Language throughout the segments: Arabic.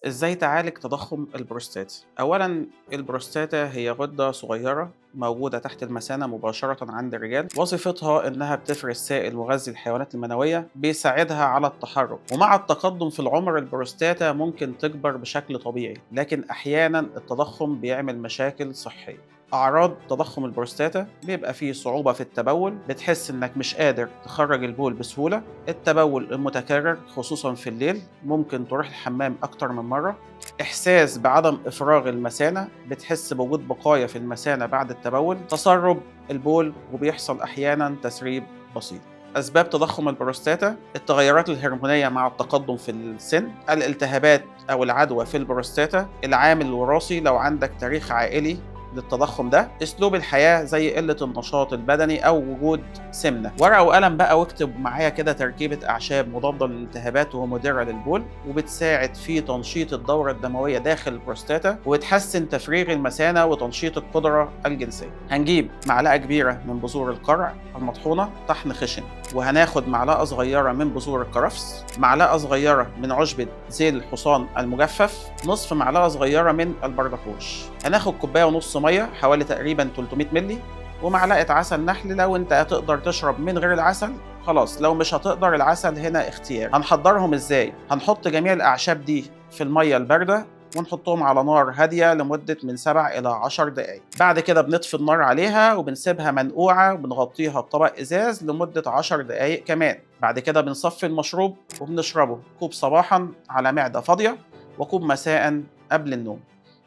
إزاي تعالج تضخم البروستاتا؟ أولاً البروستاتا هي غدة صغيرة موجودة تحت المثانة مباشرة عند الرجال، وظيفتها إنها بتفرز سائل مغذي الحيوانات المنوية بيساعدها على التحرك، ومع التقدم في العمر البروستاتا ممكن تكبر بشكل طبيعي، لكن أحياناً التضخم بيعمل مشاكل صحية. أعراض تضخم البروستاتا بيبقى فيه صعوبة في التبول، بتحس إنك مش قادر تخرج البول بسهولة، التبول المتكرر خصوصا في الليل، ممكن تروح الحمام أكتر من مرة، إحساس بعدم إفراغ المثانة، بتحس بوجود بقايا في المثانة بعد التبول، تسرب البول وبيحصل أحيانا تسريب بسيط. أسباب تضخم البروستاتا: التغيرات الهرمونية مع التقدم في السن، الالتهابات أو العدوى في البروستاتا، العامل الوراثي لو عندك تاريخ عائلي للتضخم ده، اسلوب الحياه زي قله النشاط البدني او وجود سمنه. ورقه وقلم بقى واكتب معايا كده تركيبه اعشاب مضاده للالتهابات ومدره للبول، وبتساعد في تنشيط الدوره الدمويه داخل البروستاتا، وتحسن تفريغ المثانه وتنشيط القدره الجنسيه. هنجيب معلقه كبيره من بذور القرع المطحونه طحن خشن، وهناخد معلقه صغيره من بذور الكرفس، معلقه صغيره من عشبه ذيل الحصان المجفف، نصف معلقه صغيره من البردقوش. هناخد كوبايه ونص ميه حوالي تقريبا 300 مللي، ومعلقه عسل نحل لو انت هتقدر تشرب من غير العسل خلاص، لو مش هتقدر العسل هنا اختيار. هنحضرهم ازاي؟ هنحط جميع الاعشاب دي في الميه البارده ونحطهم على نار هاديه لمده من 7 إلى 10 دقائق. بعد كده بنطفي النار عليها وبنسيبها منقوعه وبنغطيها بطبق ازاز لمده 10 دقائق كمان. بعد كده بنصفي المشروب وبنشربه كوب صباحا على معده فاضيه، وكوب مساء قبل النوم.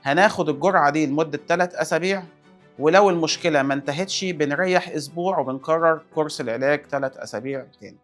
هناخد الجرعة دي لمدة 3 أسابيع، ولو المشكلة ما انتهتش بنريح أسبوع وبنكرر كورس العلاج 3 أسابيع تاني.